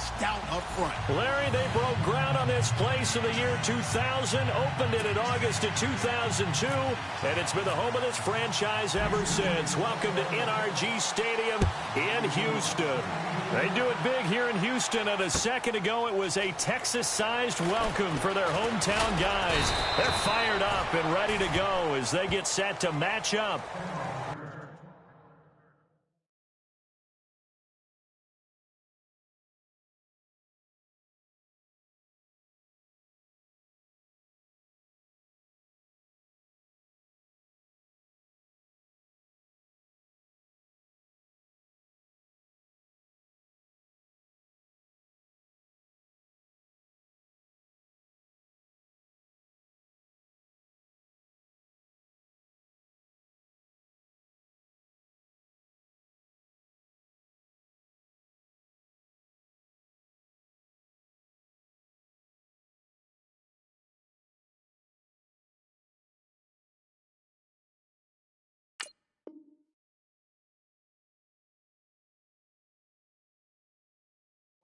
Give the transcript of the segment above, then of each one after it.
stout up front. Larry, they broke ground on this place in the year 2000, opened it in August of 2002, and it's been the home of this franchise ever since. Welcome to NRG Stadium in Houston. They do it big here in Houston, and a second ago it was a Texas-sized welcome for their hometown guys. They're fired up and ready to go as they get set to match up.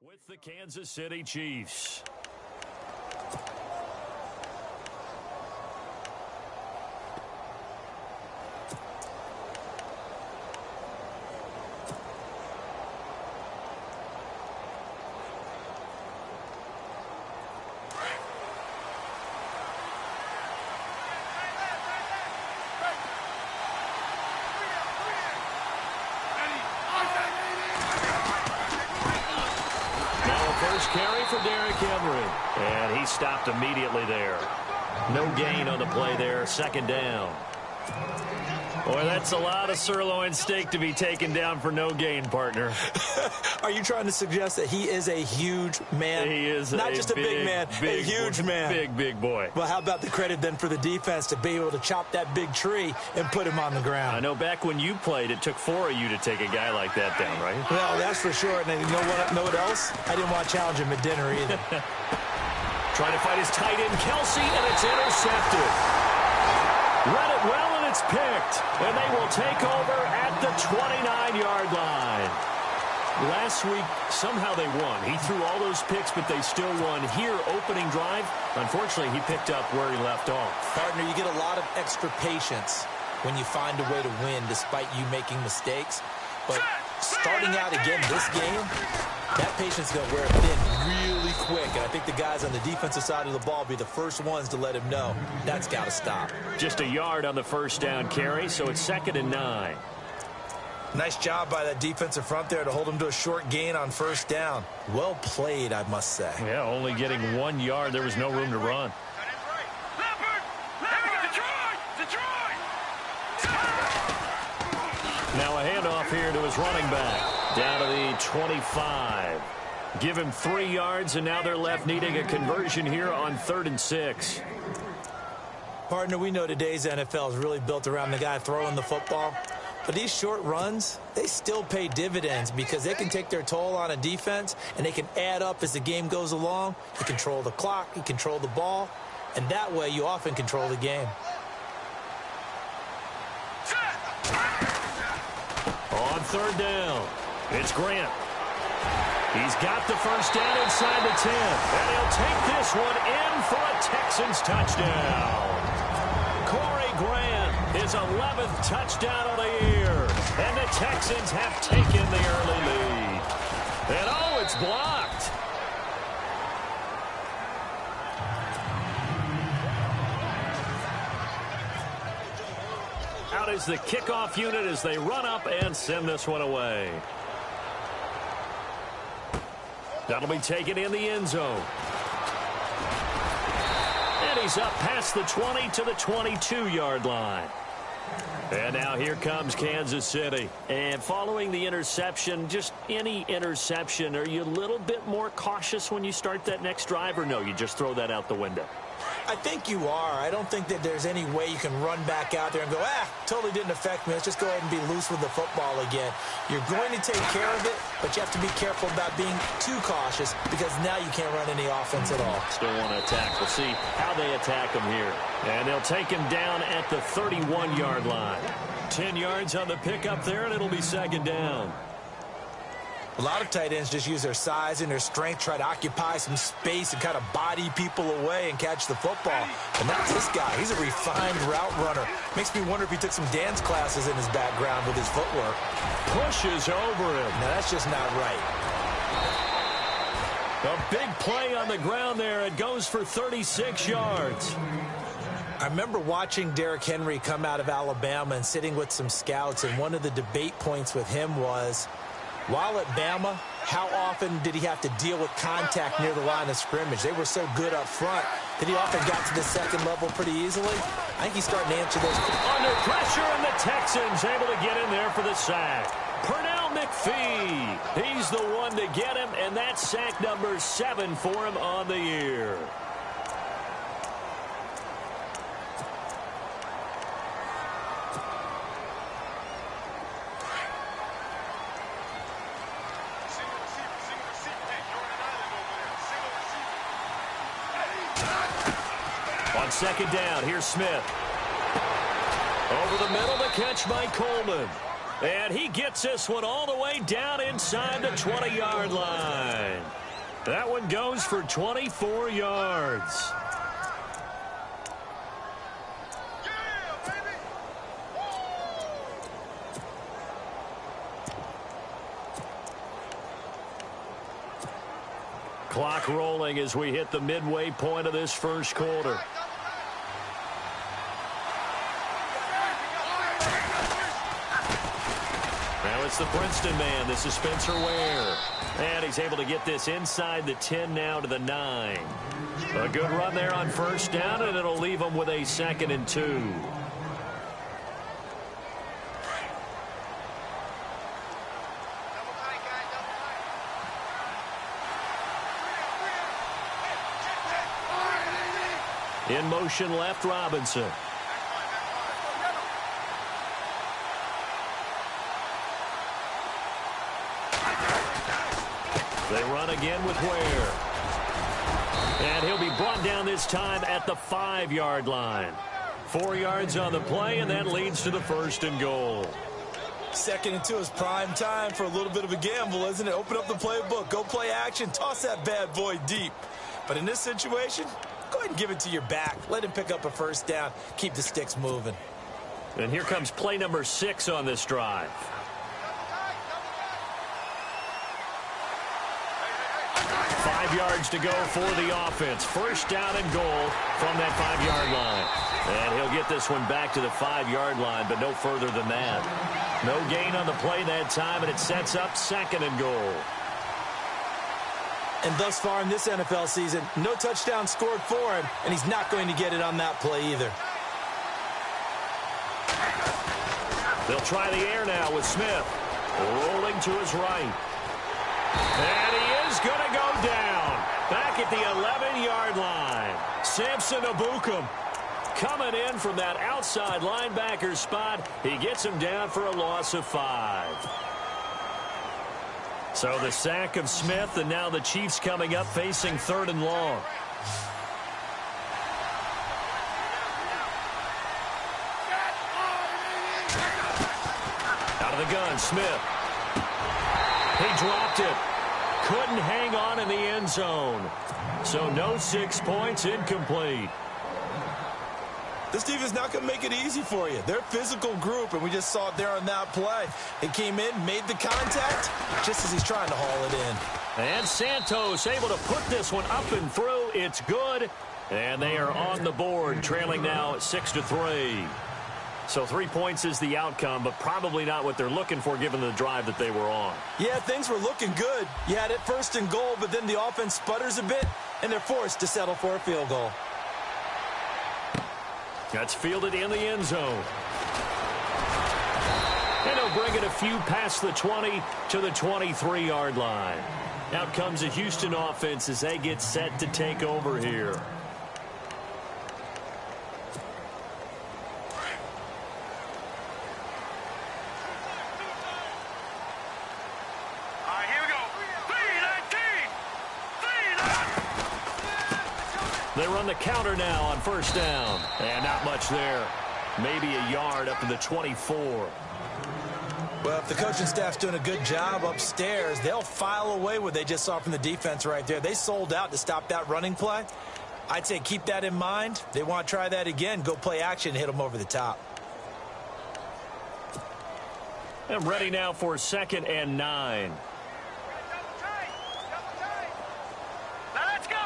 With the Kansas City Chiefs. First carry for Derrick Henry. And he stopped immediately there. No gain on the play there. Second down. Boy, that's a lot of sirloin steak to be taken down for no gain, partner. Are you trying to suggest that he is a huge man? He is not just a big man, a huge man. Big boy. Well, how about the credit then for the defense to be able to chop that big tree and put him on the ground? I know back when you played, it took 4 of you to take a guy like that down, right? Well, that's for sure. And you know what else? I didn't want to challenge him at dinner either. Trying to fight his tight end, Kelsey, and it's intercepted. Read it well, and it's picked. And they will take over at the 29-yard line. Last week, somehow they won. He threw all those picks, but they still won. Here, opening drive, unfortunately, he picked up where he left off. Partner, you get a lot of extra patience when you find a way to win despite you making mistakes. But starting out again this game, that patience is going to wear thin really quick. And I think the guys on the defensive side of the ball will be the first ones to let him know that's got to stop. Just a yard on the first down carry, so it's 2nd and 9. Nice job by that defensive front there to hold him to a short gain on first down. Well played, I must say. Yeah, only getting 1 yard. There was no room to run. Now a handoff here to his running back. Down to the 25. Give him 3 yards, and now they're left needing a conversion here on 3rd and 6. Partner, we know today's NFL is really built around the guy throwing the football. But these short runs, they still pay dividends because they can take their toll on a defense, and they can add up as the game goes along. You control the clock, you control the ball, and that way you often control the game. On 3rd down, it's Grant. He's got the first down inside the 10, and he'll take this one in for a Texans touchdown. Corey Grant, his 11th touchdown of the year, and the Texans have taken the early lead. And oh, it's blocked. Out is the kickoff unit as they run up and send this one away. That'll be taken in the end zone. And he's up past the 20 to the 22-yard line. And now here comes Kansas City. And following the interception, just any interception, are you a little bit more cautious when you start that next drive, or no, you just throw that out the window? I think you are. I don't think that there's any way you can run back out there and go, totally didn't affect me. Let's just go ahead and be loose with the football again. You're going to take care of it, but you have to be careful about being too cautious because now you can't run any offense at all. Still want to attack. We'll see how they attack him here. And they'll take him down at the 31-yard line. 10 yards on the pickup there, and it'll be 2nd down. A lot of tight ends just use their size and their strength, try to occupy some space and kind of body people away and catch the football. But not this guy. He's a refined route runner. Makes me wonder if he took some dance classes in his background with his footwork. Pushes over him. Now, that's just not right. A big play on the ground there. It goes for 36 yards. I remember watching Derrick Henry come out of Alabama and sitting with some scouts, and one of the debate points with him was, while at Bama, how often did he have to deal with contact near the line of scrimmage? They were so good up front that he often got to the second level pretty easily. I think he's starting to answer those. Under pressure, and the Texans able to get in there for the sack. Pernell McPhee, he's the one to get him, and that's sack number 7 for him on the year. On second down, here's Smith. Over the middle, the catch by Coleman. And he gets this one all the way down inside the 20-yard line. That one goes for 24 yards. Clock rolling as we hit the midway point of this first quarter. Now it's the Princeton man. This is Spencer Ware. And he's able to get this inside the 10 now to the 9. A good run there on first down, and it'll leave them with a 2nd and 2. In motion left, Robinson. They run again with Ware. And he'll be brought down this time at the 5-yard line. 4 yards on the play, and that leads to the 1st and goal. 2nd and 2 is prime time for a little bit of a gamble, isn't it? Open up the playbook, go play action, toss that bad boy deep. But in this situation, go ahead and give it to your back. Let him pick up a first down. Keep the sticks moving. And here comes play number 6 on this drive. Yards to go for the offense. First down and goal from that 5-yard line. And he'll get this one back to the 5-yard line, but no further than that. No gain on the play that time, and it sets up 2nd and goal. And thus far in this NFL season, no touchdown scored for him, and he's not going to get it on that play either. They'll try the air now with Smith. Rolling to his right. And he is going to go down. Back at the 11-yard line. Samson Ebukam coming in from that outside linebacker spot. He gets him down for a loss of 5. So the sack of Smith, and now the Chiefs coming up facing 3rd and long. Out of the gun, Smith. He dropped it. Couldn't hang on in the end zone. So no 6 points, incomplete. This defense is not going to make it easy for you. They're a physical group, and we just saw it there on that play. He came in, made the contact, just as he's trying to haul it in. And Santos able to put this one up and through. It's good. And they are on the board, trailing now 6-3. So 3 points is the outcome, but probably not what they're looking for given the drive that they were on. Yeah, things were looking good. You had it 1st and goal, but then the offense sputters a bit, and they're forced to settle for a field goal. That's fielded in the end zone. And he'll bring it a few past the 20 to the 23-yard line. Out comes the Houston offense as they get set to take over here. They run the counter now on first down. And not much there. Maybe a yard up to the 24. Well, if the coaching staff's doing a good job upstairs, they'll file away what they just saw from the defense right there. They sold out to stop that running play. I'd say keep that in mind. They want to try that again. Go play action and hit them over the top. And ready now for 2nd and 9. Let's go.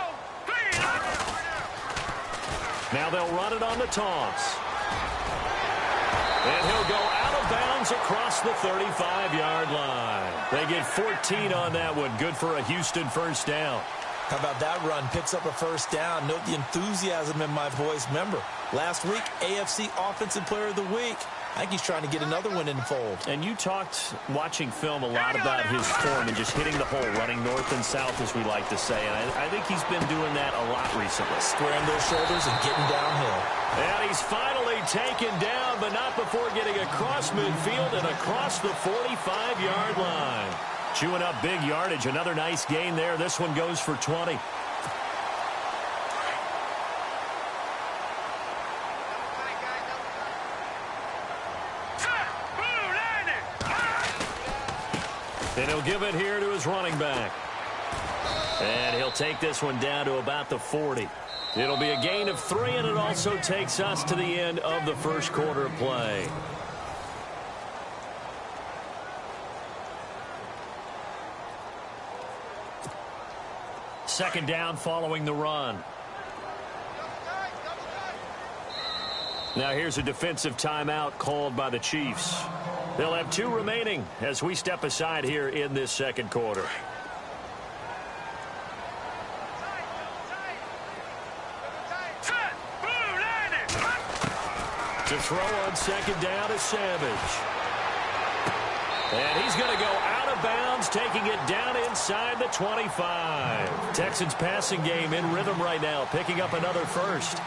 Now they'll run it on the toss. And he'll go out of bounds across the 35-yard line. They get 14 on that one. Good for a Houston first down. How about that run? Picks up a first down. Note the enthusiasm in my voice. Remember, last week, AFC Offensive Player of the Week. I think he's trying to get another one in the fold. And you talked, watching film, a lot about his form and just hitting the hole, running north and south, as we like to say. And I think he's been doing that a lot recently. Squaring those shoulders and getting downhill. And he's finally taken down, but not before getting across midfield and across the 45-yard line. Chewing up big yardage. Another nice gain there. This one goes for 20. And he'll give it here to his running back. And he'll take this one down to about the 40. It'll be a gain of 3, and it also takes us to the end of the first quarter of play. Second down following the run. Now here's a defensive timeout called by the Chiefs. They'll have 2 remaining as we step aside here in this second quarter. To throw on second down is Savage. And he's going to go out of bounds, taking it down inside the 25. Texans passing game in rhythm right now, picking up another first.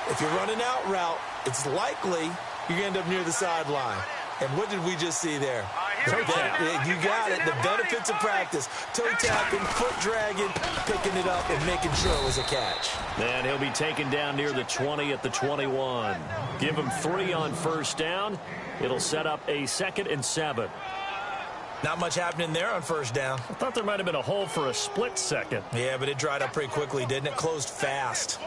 If you're running out route, it's likely you're going to end up near the sideline. And what did we just see there? Toe tap. You got it. The benefits of practice. Toe tapping, foot dragging, picking it up, and making sure it was a catch. And he'll be taken down near the 20 at the 21. Give him 3 on first down. It'll set up a 2nd and 7. Not much happening there on first down. I thought there might have been a hole for a split second. Yeah, but it dried up pretty quickly, didn't it? Closed fast.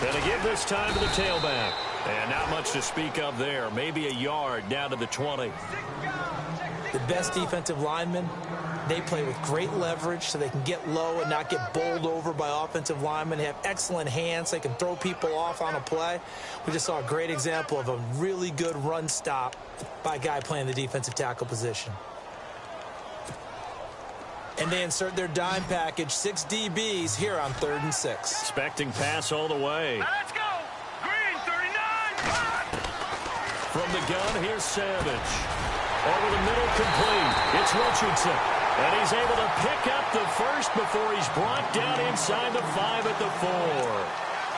And a give this time to the tailback. And not much to speak of there. Maybe a yard down to the 20. The best defensive linemen, they play with great leverage so they can get low and not get bowled over by offensive linemen. They have excellent hands. They can throw people off on a play. We just saw a great example of a really good run stop by a guy playing the defensive tackle position. And they insert their dime package, 6 DBs here on 3rd and 6. Expecting pass all the way. Let's go. Green 39. From the gun, here's Savage. Over the middle, complete. It's Richardson. And he's able to pick up the first before he's brought down inside the 5 at the 4.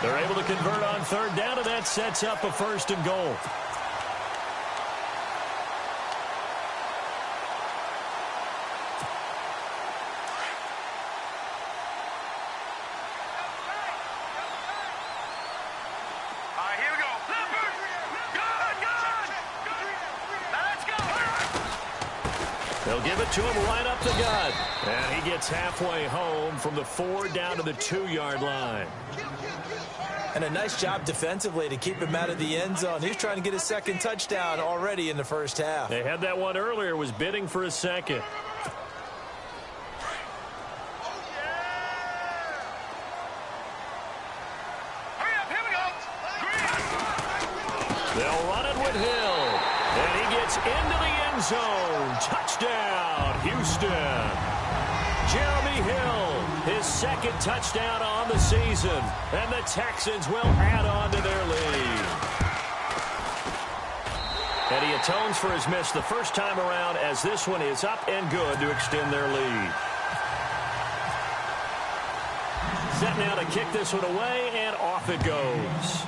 They're able to convert on 3rd down, and that sets up a 1st and goal. They'll give it to him right up the gut. And he gets halfway home from the 4 down to the 2-yard line. And a nice job defensively to keep him out of the end zone. He's trying to get his 2nd touchdown already in the first half. They had that one earlier, was bidding for a 2nd. They'll run it with Hill. And he gets into the end zone. Touchdown, Houston. Jeremy Hill, his 2nd touchdown on the season. And the Texans will add on to their lead. And he atones for his miss the first time around, as this one is up and good to extend their lead. Set now to kick this one away, and off it goes.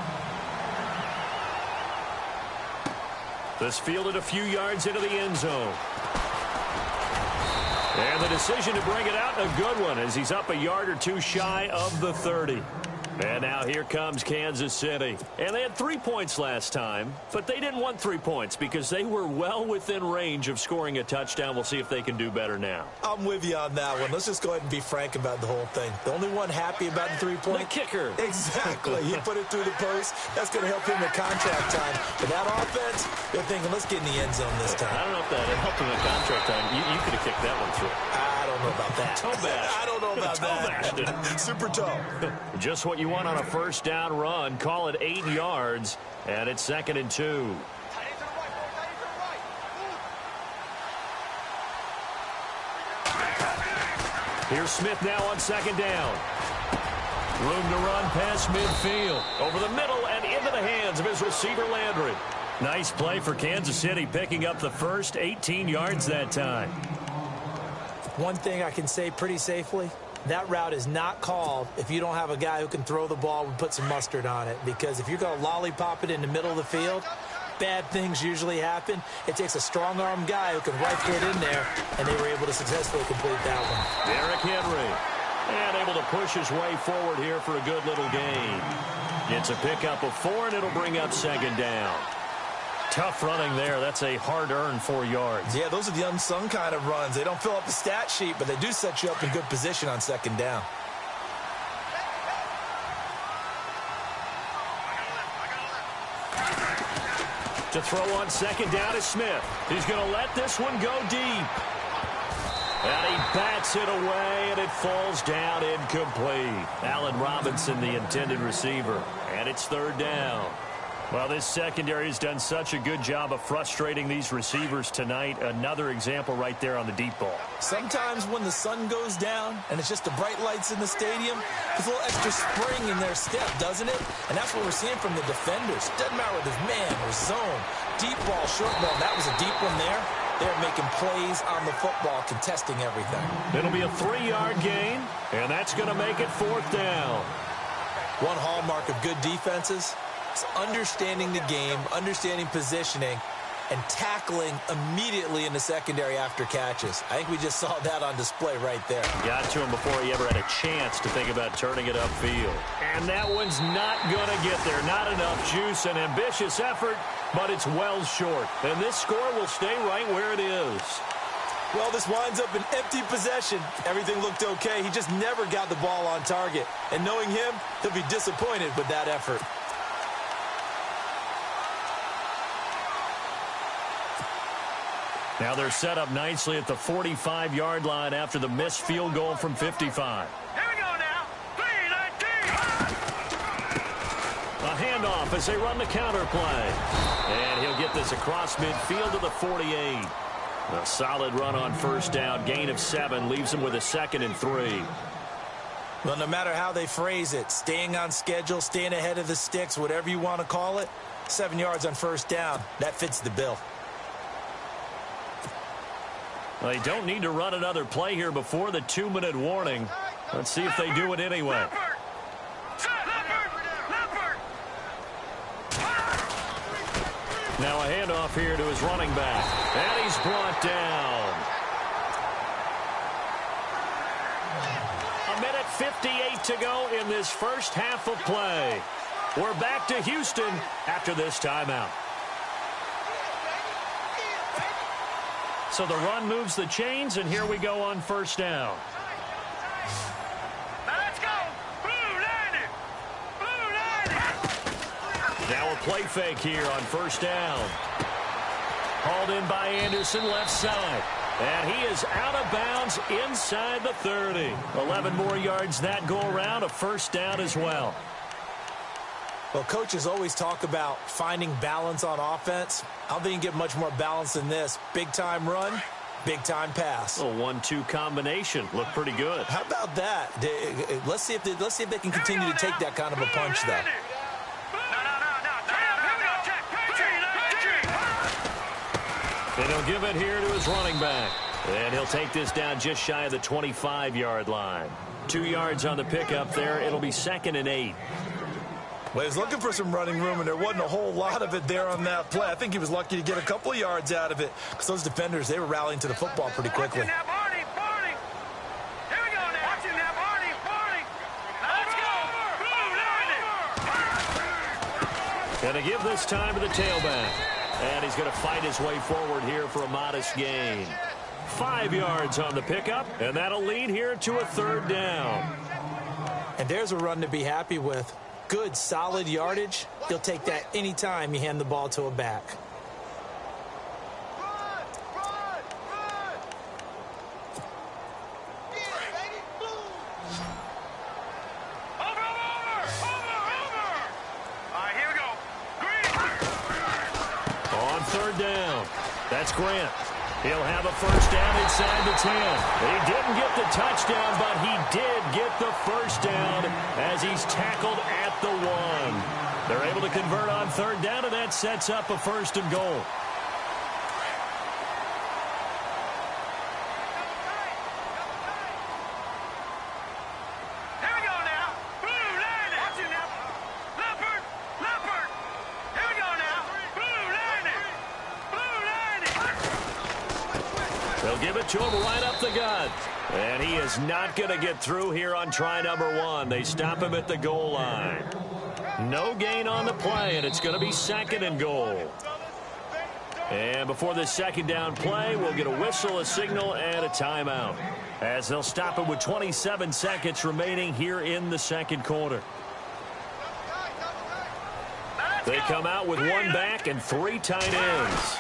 This fielded a few yards into the end zone. And the decision to bring it out, a good one, as he's up a yard or two shy of the 30. And now here comes Kansas City. And they had 3 points last time, but they didn't want 3 points because they were well within range of scoring a touchdown. We'll see if they can do better now. I'm with you on that one. Let's just go ahead and be frank about the whole thing. The only one happy about the 3-point? The kicker. Exactly. He put it through the post. That's going to help him in contract time. But that offense, they're thinking, let's get in the end zone this time. I don't know if that helped him in contract time. You could have kicked that one through. I don't know about that. Toe bash. I don't know about that. Super toe. Just what you want on a first down run. Call it 8 yards, and it's 2nd and 2. Here's Smith now on 2nd down. Room to run past midfield. Over the middle and into the hands of his receiver, Landry. Nice play for Kansas City, picking up the first 18 yards that time. One thing I can say pretty safely, that route is not called if you don't have a guy who can throw the ball and put some mustard on it. Because if you're going to lollipop it in the middle of the field, bad things usually happen. It takes a strong-arm guy who can rifle it in there, and they were able to successfully complete that one. Derrick Henry, and able to push his way forward here for a good little gain. It's a pickup of 4, and it'll bring up 2nd down. Tough running there. That's a hard-earned 4 yards. Yeah, those are the unsung kind of runs. They don't fill up the stat sheet, but they do set you up in good position on 2nd down. To throw on 2nd down is Smith. He's going to let this one go deep. And he bats it away, and it falls down incomplete. Allen Robinson, the intended receiver. And it's 3rd down. Well, this secondary has done such a good job of frustrating these receivers tonight. Another example right there on the deep ball. Sometimes when the sun goes down and it's just the bright lights in the stadium, there's a little extra spring in their step, doesn't it? And that's what we're seeing from the defenders. Doesn't matter whether it's man or zone, deep ball, short ball. That was a deep one there. They're making plays on the football, contesting everything. It'll be a 3-yard gain, and that's going to make it 4th down. One hallmark of good defenses, understanding the game, understanding positioning, and tackling immediately in the secondary after catches. I think we just saw that on display right there. Got to him before he ever had a chance to think about turning it upfield. And that one's not going to get there. Not enough juice. An ambitious effort, but it's well short. And this score will stay right where it is. Well, this winds up an empty possession. Everything looked okay. He just never got the ball on target. And knowing him, he'll be disappointed with that effort. Now they're set up nicely at the 45-yard line after the missed field goal from 55. Here we go now. 3-19. A handoff as they run the counter play. And he'll get this across midfield to the 48. A solid run on 1st down. Gain of 7 leaves him with a 2nd and 3. Well, no matter how they phrase it, staying on schedule, staying ahead of the sticks, whatever you want to call it, 7 yards on 1st down, that fits the bill. Well, they don't need to run another play here before the 2-minute warning. Let's see if they do it anyway. Now a handoff here to his running back. And he's brought down. 1:58 to go in this first half of play. We're back to Houston after this timeout. So the run moves the chains, and here we go on 1st down. Let's go. Blue 90. Blue 90. Now a play fake here on 1st down. Hauled in by Anderson, left side. And he is out of bounds inside the 30. 11 more yards that go around, a 1st down as well. Well, coaches always talk about finding balance on offense. I don't think you can get much more balance than this. Big-time run, big-time pass. A 1-2 combination. Looked pretty good. How about that? Let's see if they can continue to take that kind of a punch, though. And he'll give it here to his running back. And he'll take this down just shy of the 25-yard line. 2 yards on the pickup there. It'll be 2nd and 8. Well, he was looking for some running room, and there wasn't a whole lot of it there on that play. I think he was lucky to get a couple of yards out of it because those defenders, they were rallying to the football pretty quickly. Going to give this time to the tailback. And he's going to fight his way forward here for a modest gain. 5 yards on the pickup, and that'll lead here to a 3rd down. And there's a run to be happy with. Good, solid yardage. He'll take that anytime you hand the ball to a back. That's Grant. He'll have a 1st down inside the 10. He didn't get the touchdown, but he did get the 1st down as he's tackled at the 1. They're able to convert on 3rd down, and that sets up a 1st and goal. Give it to him right up the gut. And he is not going to get through here on try number 1. They stop him at the goal line. No gain on the play, and it's going to be 2nd and goal. And before this 2nd down play, we'll get a whistle, a signal, and a timeout, as they'll stop it with 27 seconds remaining here in the 2nd quarter. They come out with 1 back and 3 tight ends.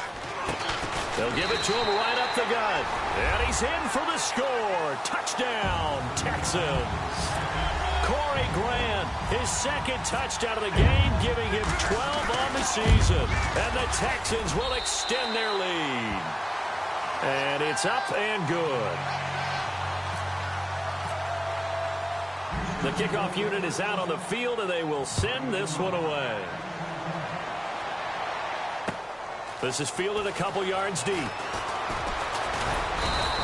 They'll give it to him right up the gut. And he's in for the score. Touchdown, Texans. Corey Grant, his 2nd touchdown of the game, giving him 12 on the season. And the Texans will extend their lead. And it's up and good. The kickoff unit is out on the field, and they will send this one away. This is fielded a couple yards deep.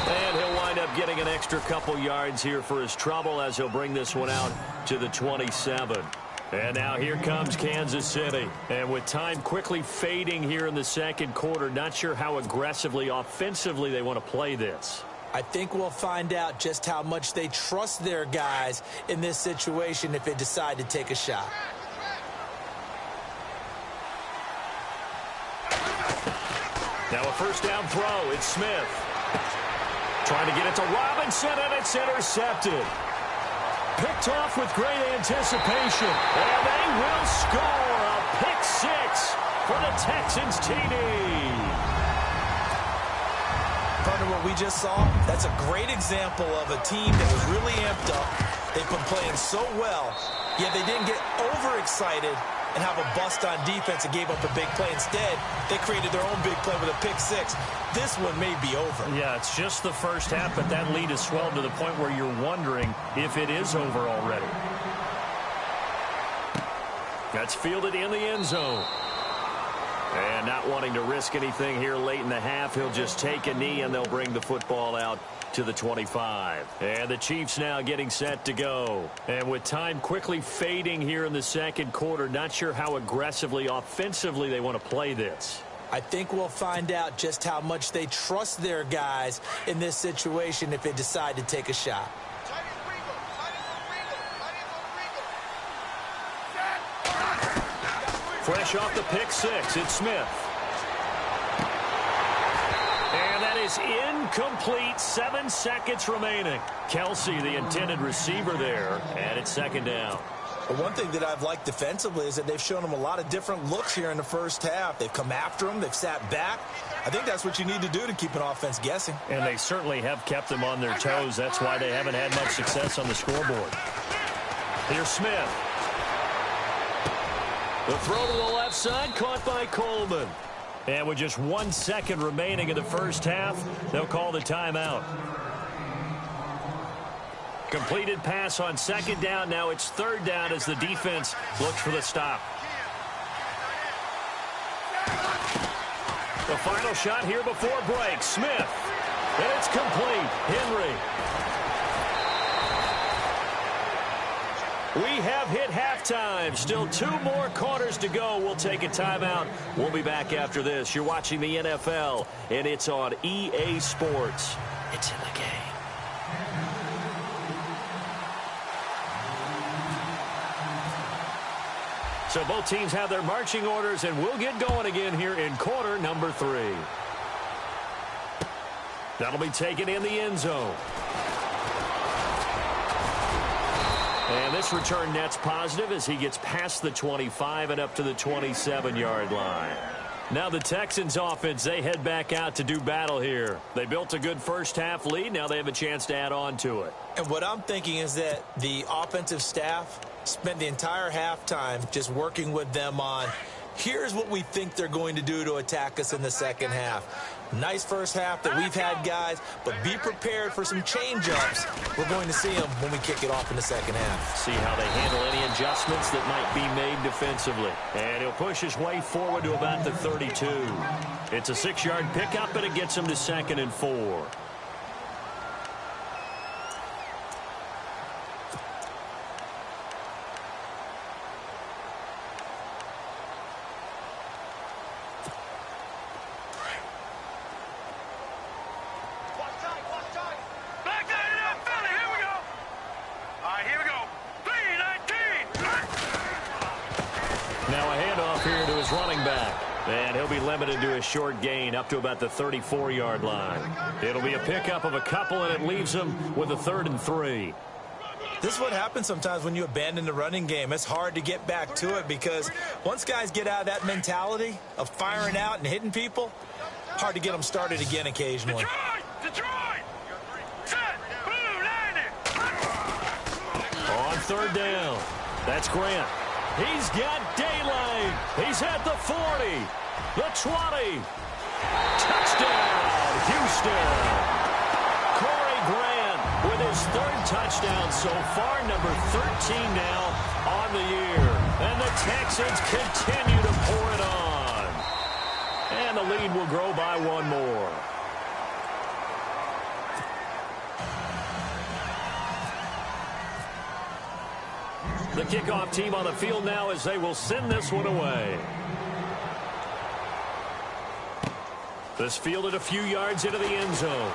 And he'll wind up getting an extra couple yards here for his trouble as he'll bring this one out to the 27. And now here comes Kansas City. And with time quickly fading here in the 2nd quarter, not sure how aggressively, offensively they want to play this. I think we'll find out just how much they trust their guys in this situation if they decide to take a shot. Now a 1st down throw. It's Smith. Trying to get it to Robinson, and it's intercepted. Picked off with great anticipation. And they will score a pick 6 for the Texans TD. Partner, what we just saw, that's a great example of a team that was really amped up. They've been playing so well, yet they didn't get overexcited and have a bust on defense and gave up a big play. Instead, they created their own big play with a pick 6. This one may be over. Yeah, it's just the 1st half, but that lead has swelled to the point where you're wondering if it is over already. That's fielded in the end zone. And not wanting to risk anything here late in the half, he'll just take a knee, and they'll bring the football out to the 25. And the Chiefs now getting set to go. And with time quickly fading here in the 2nd quarter, not sure how aggressively, offensively they want to play this. I think we'll find out just how much they trust their guys in this situation if they decide to take a shot. Fresh off the pick 6, it's Smith. And that is incomplete. 7 seconds remaining. Kelsey, the intended receiver there, and it's 2nd down. But one thing that I've liked defensively is that they've shown them a lot of different looks here in the 1st half. They've come after them. They've sat back. I think that's what you need to do to keep an offense guessing. And they certainly have kept them on their toes. That's why they haven't had much success on the scoreboard. Here's Smith. The throw to the left side, caught by Coleman. And with just 1 second remaining in the 1st half, they'll call the timeout. Completed pass on 2nd down. Now it's 3rd down as the defense looks for the stop. The final shot here before break. Smith. And it's complete. Henry. We have hit halftime. Still 2 more quarters to go. We'll take a timeout. We'll be back after this. You're watching the NFL, and it's on EA Sports. It's in the game. So both teams have their marching orders, and we'll get going again here in quarter number 3. That'll be taken in the end zone. And this return net's positive as he gets past the 25 and up to the 27-yard line. Now the Texans offense, they head back out to do battle here. They built a good first-half lead. Now they have a chance to add on to it. And what I'm thinking is that the offensive staff spent the entire halftime just working with them on, here's what we think they're going to do to attack us in the second half. Nice first half that we've had, guys, but be prepared for some change-ups. We're going to see them when we kick it off in the second half. See how they handle any adjustments that might be made defensively. And he'll push his way forward to about the 32. It's a 6-yard pickup, and it gets him to 2nd and 4. Limited to a short gain up to about the 34-yard line. It'll be a pickup of a couple, and it leaves him with a 3rd and 3. This is what happens sometimes when you abandon the running game. It's hard to get back to it because once guys get out of that mentality of firing out and hitting people, hard to get them started again occasionally. Detroit! Set! Blue, landing! On 3rd down, that's Grant. He's got daylight. He's at the 40. The 20. Touchdown, Houston. Corey Grant with his 3rd touchdown so far, number 13 now on the year. And the Texans continue to pour it on. And the lead will grow by 1 more. The kickoff team on the field now as they will send this one away. This fielded a few yards into the end zone.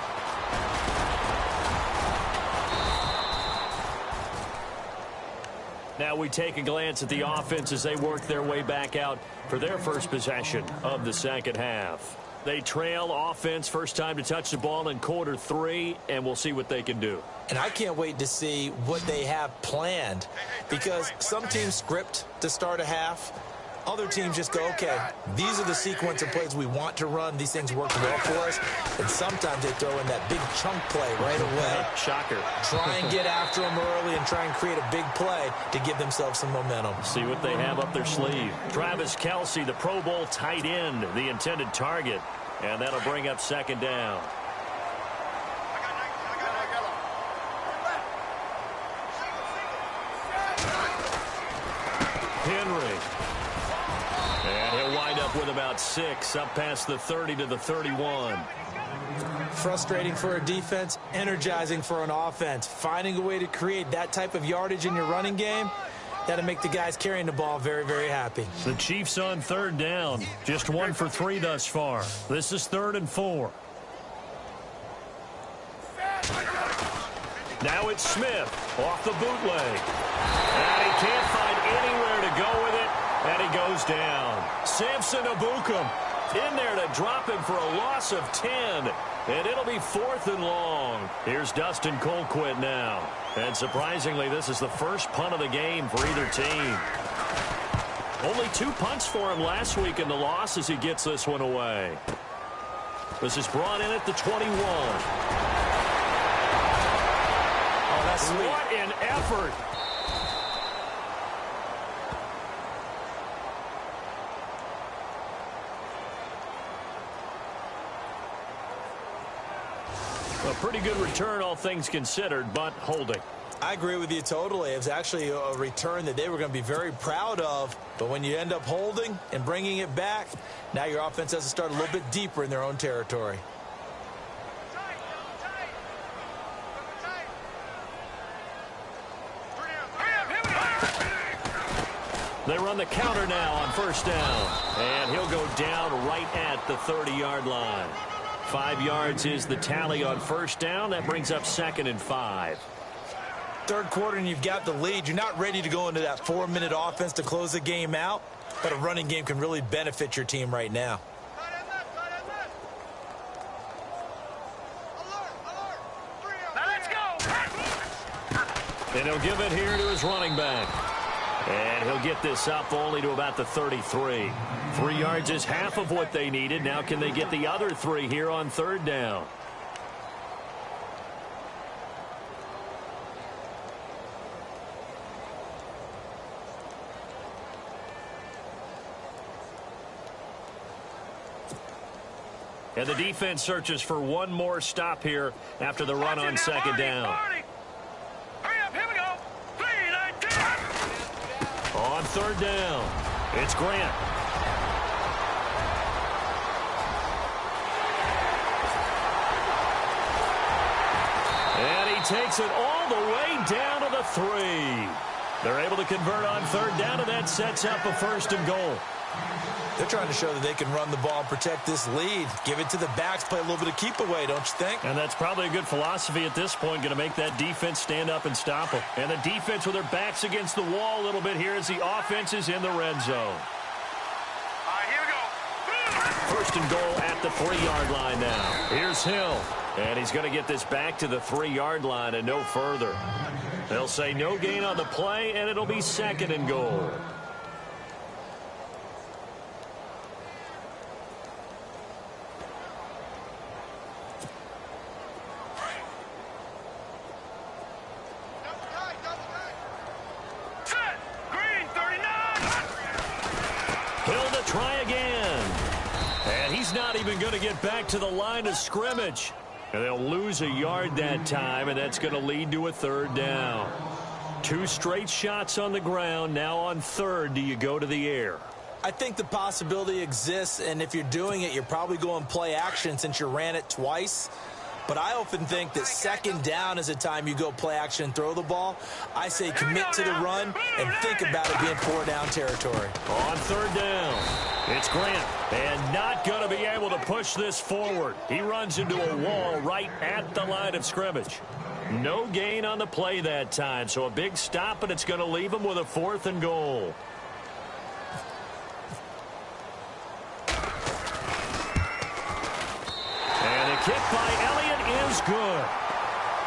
Now we take a glance at the offense as they work their way back out for their first possession of the second half. They trail offense, first time to touch the ball in quarter 3, and we'll see what they can do. And I can't wait to see what they have planned because some teams script to start a half. Other teams just go, okay, these are the sequence of plays we want to run. These things work well for us. And sometimes they throw in that big chunk play right away. Shocker. Try and get after them early and try and create a big play to give themselves some momentum. See what they have up their sleeve. Travis Kelce, the Pro Bowl tight end, the intended target. And that'll bring up 2nd down. Henry. And he'll wind up with about 6, up past the 30 to the 31. Frustrating for a defense, energizing for an offense. Finding a way to create that type of yardage in your running game, that'll make the guys carrying the ball very, very happy. The Chiefs on 3rd down, just 1 for 3 thus far. This is 3rd and 4. Now it's Smith off the bootleg. And he can't find anywhere to go with it. And he goes down. Samson Abukum in there to drop him for a loss of 10. And it'll be 4th and long. Here's Dustin Colquitt now. And surprisingly, this is the first punt of the game for either team. Only 2 punts for him last week in the loss as he gets this one away. This is brought in at the 21. Oh, that's sweet. What an effort. A pretty good return, all things considered, but holding. I agree with you totally. It was actually a return that they were going to be very proud of. But when you end up holding and bringing it back, now your offense has to start a little bit deeper in their own territory. They run the counter now on 1st down. And he'll go down right at the 30-yard line. 5 yards is the tally on 1st down. That brings up 2nd and 5. third quarter and you've got the lead, you're not ready to go into that 4-minute offense to close the game out, but a running game can really benefit your team right now. Now let's go. And he'll give it here to his running back. And he'll get this up only to about the 33. 3 yards is half of what they needed. Now can they get the other 3 here on third down? And the defense searches for one more stop here after the run on second down. Hurry up, here we go. 3-19. On third down, it's Grant. And he takes it all the way down to the 3. They're able to convert on third down, and that sets up a 1st and goal. They're trying to show that they can run the ball and protect this lead. Give it to the backs, play a little bit of keep away, don't you think? And that's probably a good philosophy at this point, going to make that defense stand up and stop them. And the defense with their backs against the wall a little bit here as the offense is in the red zone. All right, here we go. 1st and goal at the 3-yard line now. Here's Hill. And he's going to get this back to the 3-yard line and no further. They'll say no gain on the play, and it'll be 2nd and goal. Going to get back to the line of scrimmage. And they'll lose a yard that time, and that's going to lead to a 3rd down. 2 straight shots on the ground. Now on 3rd, do you go to the air? I think the possibility exists, and if you're doing it, you're probably going play action since you ran it twice. But I often think that 2nd down is a time you go play action and throw the ball. I say commit to the run and think about it being 4-down territory. On 3rd down, it's Grant. And not going to be able to push this forward. He runs into a wall right at the line of scrimmage. No gain on the play that time, so a big stop, and it's going to leave him with a 4th and goal. And a kick by Elliott is good.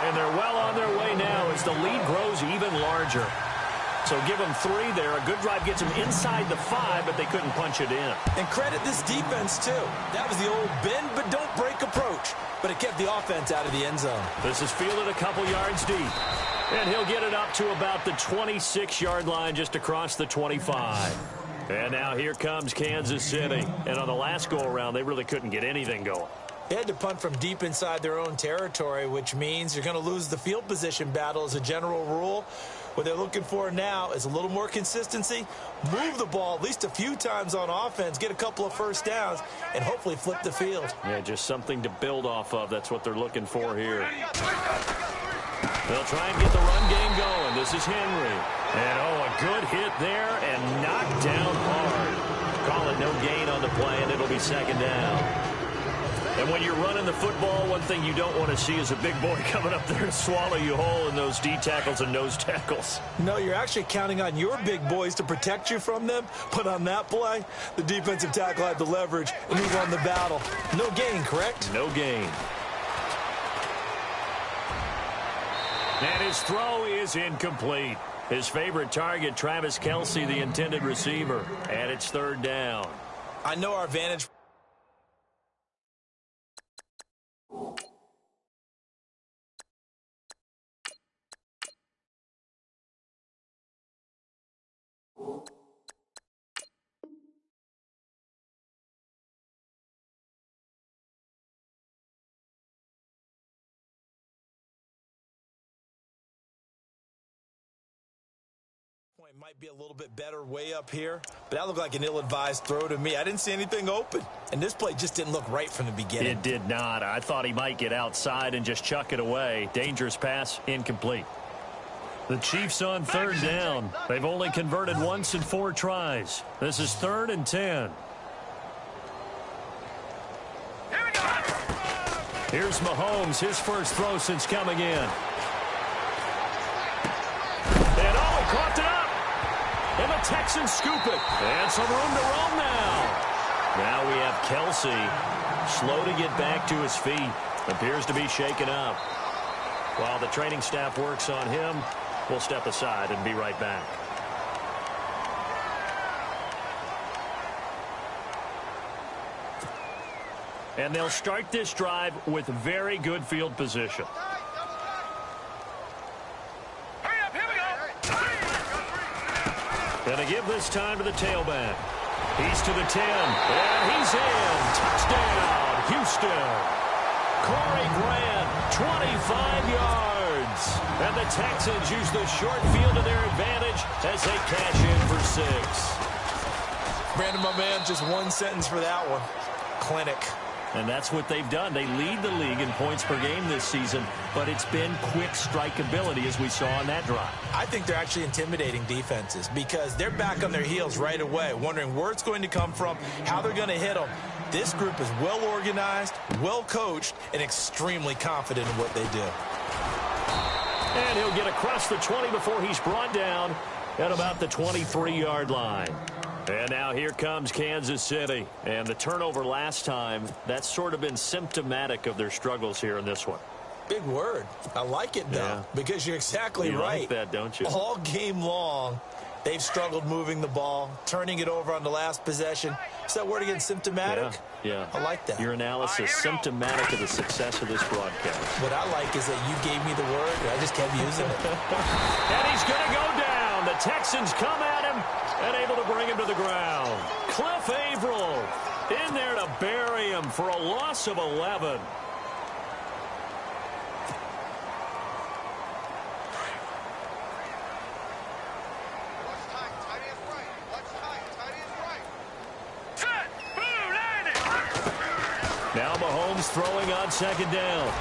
And they're well on their way now as the lead grows even larger. So give them 3 there. A good drive gets them inside the 5, but they couldn't punch it in. And credit this defense, too. That was the old bend but don't break approach. But it kept the offense out of the end zone. This is fielded a couple yards deep. And he'll get it up to about the 26-yard line just across the 25. And now here comes Kansas City. And on the last go-around, they really couldn't get anything going. They had to punt from deep inside their own territory, which means you're going to lose the field position battle as a general rule. What they're looking for now is a little more consistency, move the ball at least a few times on offense, get a couple of 1st downs, and hopefully flip the field. Yeah, just something to build off of. That's what they're looking for here. They'll try and get the run game going. This is Henry. And, a good hit there and knocked down hard. Call it no gain on the play, and it'll be 2nd down. And when you're running the football, one thing you don't want to see is a big boy coming up there to swallow you whole in those D tackles and nose tackles. No, you're actually counting on your big boys to protect you from them. But on that play, the defensive tackle had the leverage, and he won the battle. No gain, correct? No gain. And his throw is incomplete. His favorite target, Travis Kelce, the intended receiver. And it's 3rd down. I know our vantage point might be a little bit better way up here, but that looked like an ill-advised throw to me. I didn't see anything open, and this play just didn't look right from the beginning. It did not. I thought he might get outside and just chuck it away. Dangerous pass, incomplete. The Chiefs on 3rd down. They've only converted once in 4 tries. This is 3rd and 10. Here we go. Here's Mahomes, his first throw since coming in. coughed it up. And the Texans scoop it. And some room to roam now. Now we have Kelsey. Slow to get back to his feet. Appears to be shaken up. While the training staff works on him, we'll step aside and be right back. And they'll start this drive with very good field position. Going to give this time to the tailback. He's to the 10, and he's in. Touchdown, Houston. Corey Grant, 25 yards. And the Texans use the short field to their advantage as they cash in for 6. Brandon, my man, just one sentence for that one. Clinic. And that's what they've done. They lead the league in points per game this season, but it's been quick strike ability as we saw on that drive. I think they're actually intimidating defenses because they're back on their heels right away, wondering where it's going to come from, how they're going to hit them. This group is well organized, well coached, and extremely confident in what they do. And he'll get across the 20 before he's brought down at about the 23-yard line. And now here comes Kansas City. And the turnover last time, that's sort of been symptomatic of their struggles here in this one. Big word. I like it, though, because you're exactly right. You like that, don't you? All game long, they've struggled moving the ball, turning it over on the last possession. Is that word again, symptomatic? Yeah. I like that. Your analysis, symptomatic of the success of this broadcast. What I like is that you gave me the word, and I just kept using it. And he's going to go down. The Texans come at him and able to bring him to the ground. Cliff Averill in there to bury him for a loss of 11. Now Mahomes throwing on second down.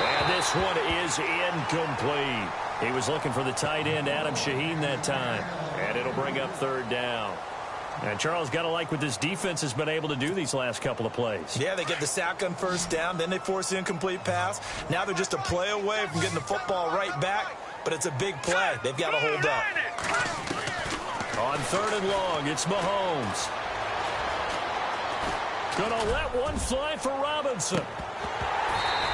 And this one is incomplete. He was looking for the tight end, Adam Shaheen, that time. And it'll bring up third down. And Charles, got to like what this defense has been able to do these last couple of plays. Yeah, they get the sack on first down, then they force the incomplete pass. Now they're just a play away from getting the football right back, but it's a big play. They've got to hold up. On third and long, it's Mahomes. Gonna let one fly for Robinson.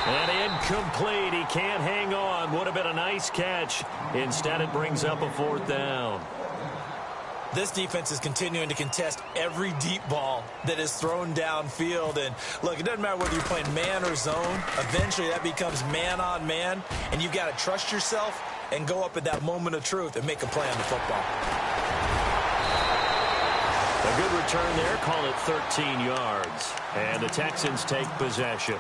And incomplete. He can't hang on. Would have been a nice catch. Instead, it brings up a fourth down. This defense is continuing to contest every deep ball that is thrown downfield. And, look, it doesn't matter whether you're playing man or zone. Eventually, that becomes man on man. And you've got to trust yourself and go up at that moment of truth and make a play on the football. A good return there. Call it 13 yards. And the Texans take possession.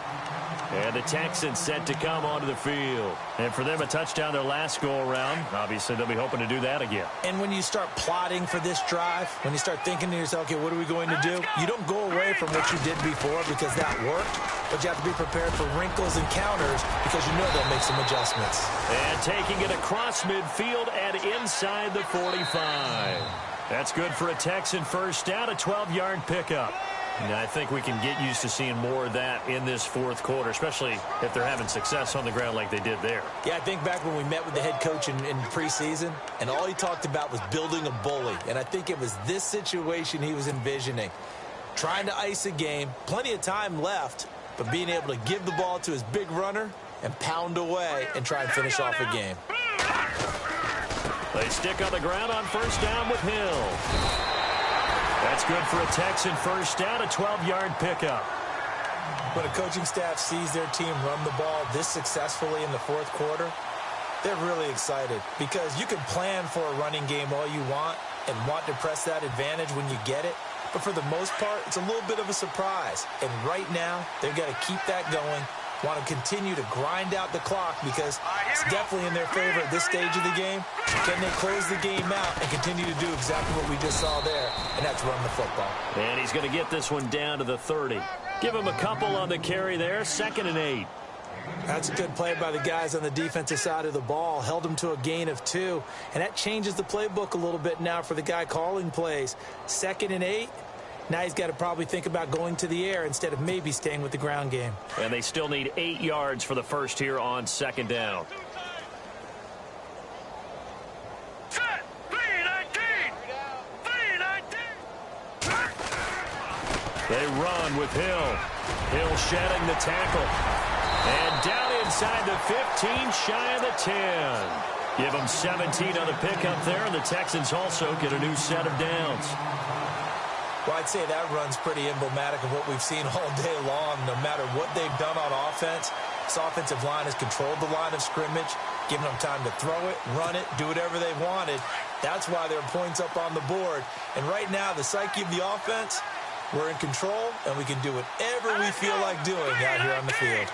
And the Texans set to come onto the field. And for them, a touchdown their last go-around. Obviously, they'll be hoping to do that again. And when you start plotting for this drive, when you start thinking to yourself, okay, what are we going to do? You don't go away from what you did before because that worked. But you have to be prepared for wrinkles and counters because you know they'll make some adjustments. And taking it across midfield and inside the 45. That's good for a Texan first down, a 12-yard pickup. And I think we can get used to seeing more of that in this fourth quarter, especially if they're having success on the ground like they did there. Yeah, I think back when we met with the head coach in preseason, and all he talked about was building a bully. And I think it was this situation he was envisioning. Trying to ice a game, plenty of time left, but being able to give the ball to his big runner and pound away and try and finish off a game. They stick on the ground on first down with Hill. That's good for a Texan first down, a 12-yard pickup. When a coaching staff sees their team run the ball this successfully in the fourth quarter, they're really excited because you can plan for a running game all you want and want to press that advantage when you get it. But for the most part, it's a little bit of a surprise. And right now, they've got to keep that going, want to continue to grind out the clock because it's definitely in their favor at this stage of the game. Can they close the game out and continue to do exactly what we just saw there, and that's run the football. And he's going to get this one down to the 30. Give him a couple on the carry there, 2nd and 8. That's a good play by the guys on the defensive side of the ball. Held him to a gain of 2, and that changes the playbook a little bit now for the guy calling plays. 2nd and 8. Now he's got to probably think about going to the air instead of maybe staying with the ground game. And they still need 8 yards for the first here on 2nd down. They run with Hill. Hill shedding the tackle. And down inside the 15, shy of the 10. Give them 17 on the pickup there, and the Texans also get a new set of downs. Well, I'd say that run's pretty emblematic of what we've seen all day long. No matter what they've done on offense, this offensive line has controlled the line of scrimmage, giving them time to throw it, run it, do whatever they wanted. That's why there are points up on the board. And right now, the psyche of the offense, we're in control, and we can do whatever we feel like doing out here on the field.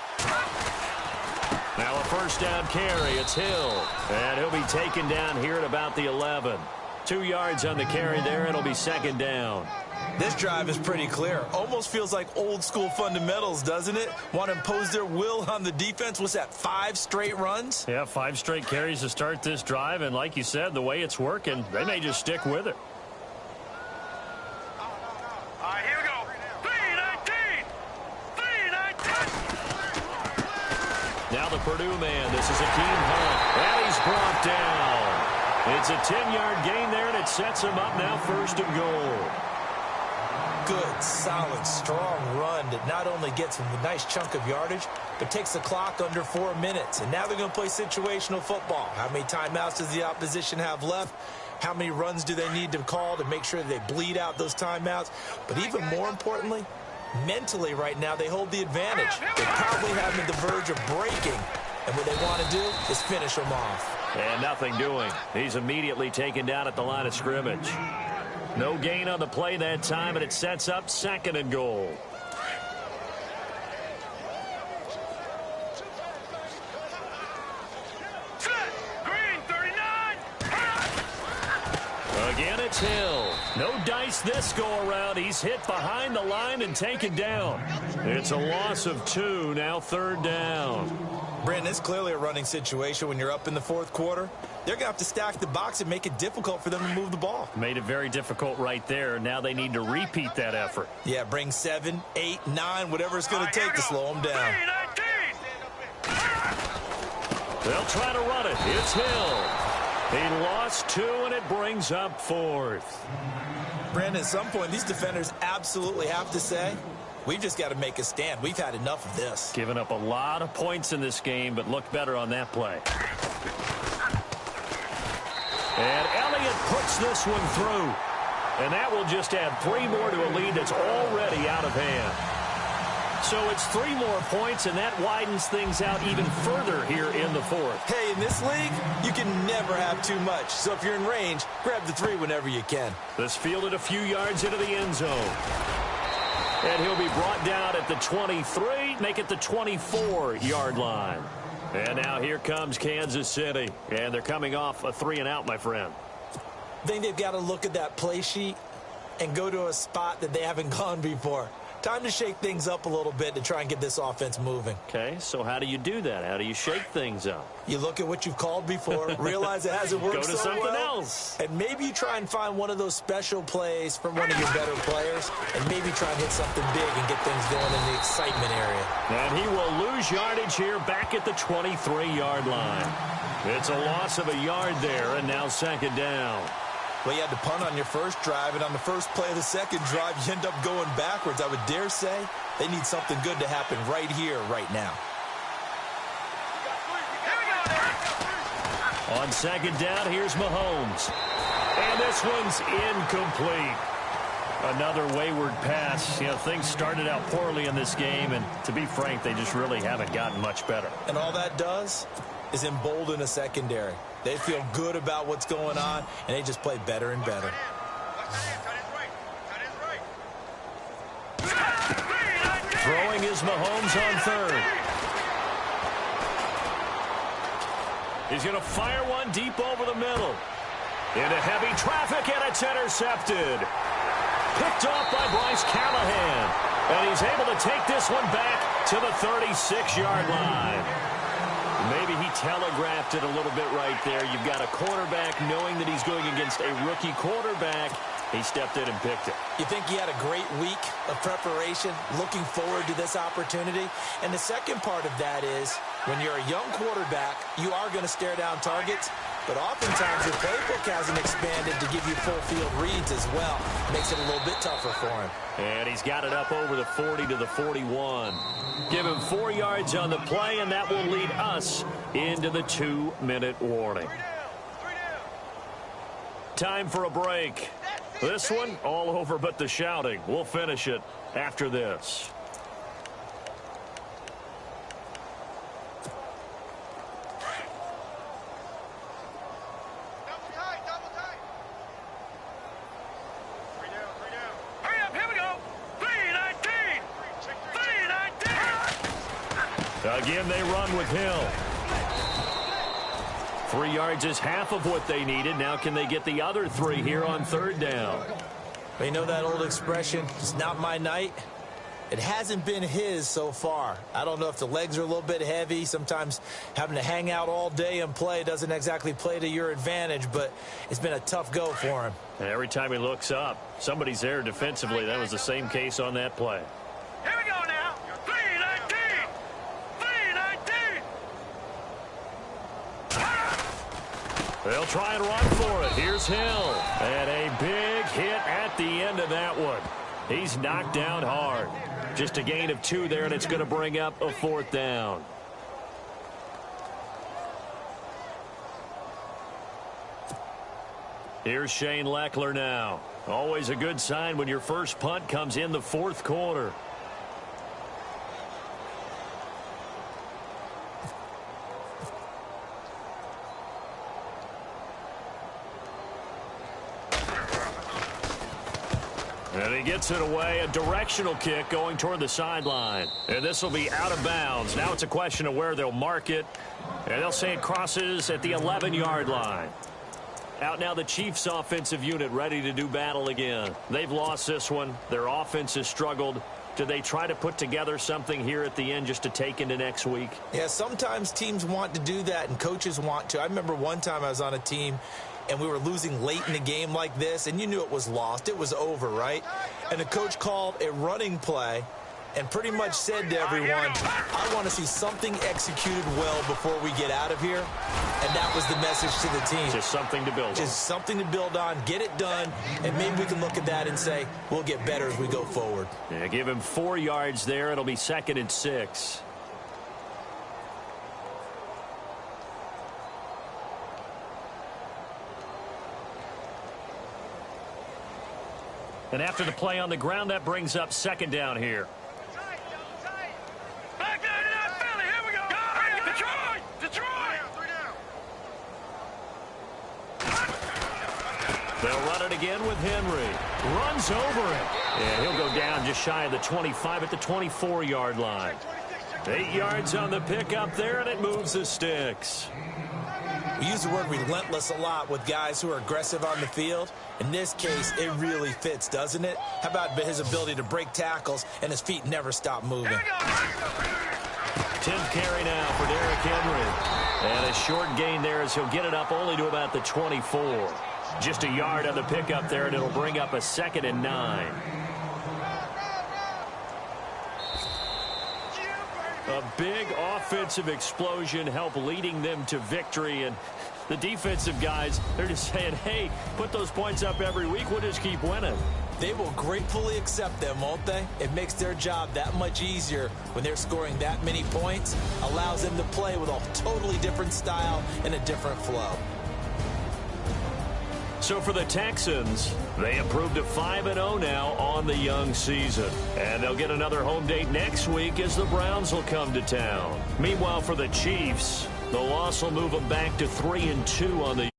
Now a first down carry. It's Hill. And he'll be taken down here at about the 11. 2 yards on the carry there. It'll be second down. This drive is pretty clear. Almost feels like old school fundamentals, doesn't it? Want to impose their will on the defense. What's that, 5 straight runs? Yeah, 5 straight carries to start this drive. And like you said, the way it's working, they may just stick with it. All right, here we go. 3-19. 3-19. Now the Purdue man. This is Akeem Hunt. And he's brought down. It's a 10-yard gain there, and it sets him up now first and goal. Good, solid, strong run that not only gets him a nice chunk of yardage, but takes the clock under 4 minutes. And now they're going to play situational football. How many timeouts does the opposition have left? How many runs do they need to call to make sure they bleed out those timeouts? But even more importantly, mentally right now, they hold the advantage. They probably have them at the verge of breaking. And what they want to do is finish them off. And nothing doing. He's immediately taken down at the line of scrimmage. No gain on the play that time, and it sets up second and goal. Green 39. Again, it's Hill. No dice this go-around. He's hit behind the line and taken down. It's a loss of 2, now third down. Brandon, it's clearly a running situation when you're up in the fourth quarter. They're going to have to stack the box and make it difficult for them to move the ball. Made it very difficult right there. Now they need to repeat that effort. Yeah, bring 7, 8, 9, whatever it's going to take to slow them down. 3-19. They'll try to run it. It's Hill. He lost 2, and it brings up fourth. Brandon, at some point, these defenders absolutely have to say, we've just got to make a stand. We've had enough of this. Given up a lot of points in this game, but looked better on that play. And Elliott puts this one through. And that will just add 3 more to a lead that's already out of hand. So it's 3 more points, and that widens things out even further here in the fourth. Hey, in this league, you can never have too much. So if you're in range, grab the 3 whenever you can. This fielded a few yards into the end zone. And he'll be brought down at the 23, make it the 24-yard line. And now here comes Kansas City. And they're coming off a 3-and-out, my friend. I think they've got to look at that play sheet and go to a spot that they haven't gone before. Time to shake things up a little bit to try and get this offense moving. Okay, so how do you do that? How do you shake things up? You look at what you've called before, realize it hasn't worked Go to so something well, else. and maybe you try and find one of those special plays from one of your better players, and maybe try and hit something big and get things going in the excitement area. And he will lose yardage here back at the 23-yard line. It's a loss of a yard there, and now second down. Well, you had to punt on your first drive, and on the first play of the second drive, you end up going backwards. I would dare say they need something good to happen right here, right now. On second down, here's Mahomes. And this one's incomplete. Another wayward pass. You know, things started out poorly in this game, and to be frank, they just really haven't gotten much better. And all that does is embolden a secondary. They feel good about what's going on, and they just play better and better. Throwing is Mahomes on third. He's going to fire one deep over the middle. Into heavy traffic, and it's intercepted. Picked off by Bryce Callahan. And he's able to take this one back to the 36-yard line. Maybe he telegraphed it a little bit right there. You've got a quarterback knowing that he's going against a rookie quarterback. He stepped in and picked it. You think he had a great week of preparation, looking forward to this opportunity? And the second part of that is, when you're a young quarterback, you are going to stare down targets. but oftentimes your playbook hasn't expanded to give you full field reads as well. Makes it a little bit tougher for him. And he's got it up over the 40 to the 41. Give him 4 yards on the play, and that will lead us into the 2-minute warning. Time for a break. This one, all over but the shouting. We'll finish it after this. Again, they run with Hill. 3 yards is half of what they needed. Now can they get the other 3 here on 3rd down? You know that old expression, it's not my night? It hasn't been his so far. I don't know if the legs are a little bit heavy. Sometimes having to hang out all day and play doesn't exactly play to your advantage, but it's been a tough go for him. And every time he looks up, somebody's there defensively. That was the same case on that play. Here we go now. 319. 319. They'll try and run for it. Here's Hill. And a big hit at the end of that one. He's knocked down hard. Just a gain of 2 there, and it's going to bring up a 4th down. Here's Shane Leckler now. Always a good sign when your first punt comes in the 4th quarter. And he gets it away, a directional kick going toward the sideline. And this will be out of bounds. Now it's a question of where they'll mark it. And they'll say it crosses at the 11-yard line. Out now the Chiefs offensive unit ready to do battle again. They've lost this one. Their offense has struggled. Do they try to put together something here at the end just to take into next week? Yeah, sometimes teams want to do that and coaches want to. I remember one time I was on a team and we were losing late in the game like this, and you knew it was lost. It was over, right? And the coach called a running play and pretty much said to everyone, I want to see something executed well before we get out of here. And that was the message to the team. Just something to build on. Just something to build on, get it done, and maybe we can look at that and say, we'll get better as we go forward. Yeah, give him 4 yards there. It'll be 2nd and 6. And after the play on the ground, that brings up 2nd down here. Back down to that Philly. Here we go. Detroit. Detroit. They'll run it again with Henry. Runs over it. And he'll go down just shy of the 25 at the 24-yard line. 8 yards on the pickup there, and it moves the sticks. We use the word relentless a lot with guys who are aggressive on the field. In this case, it really fits, doesn't it? How about his ability to break tackles and his feet never stop moving? 10th carry now for Derrick Henry. And a short gain there as he'll get it up only to about the 24. Just a yard on the pickup there, and it'll bring up a 2nd and 9. A big offensive explosion helped leading them to victory. And the defensive guys, they're just saying, hey, put those points up every week. We'll just keep winning. They will gratefully accept them, won't they? It makes their job that much easier when they're scoring that many points. Allows them to play with a totally different style and a different flow. So for the Texans, they improved to 5-0 now on the young season. And they'll get another home date next week as the Browns will come to town. Meanwhile, for the Chiefs, the loss will move them back to 3-2 on the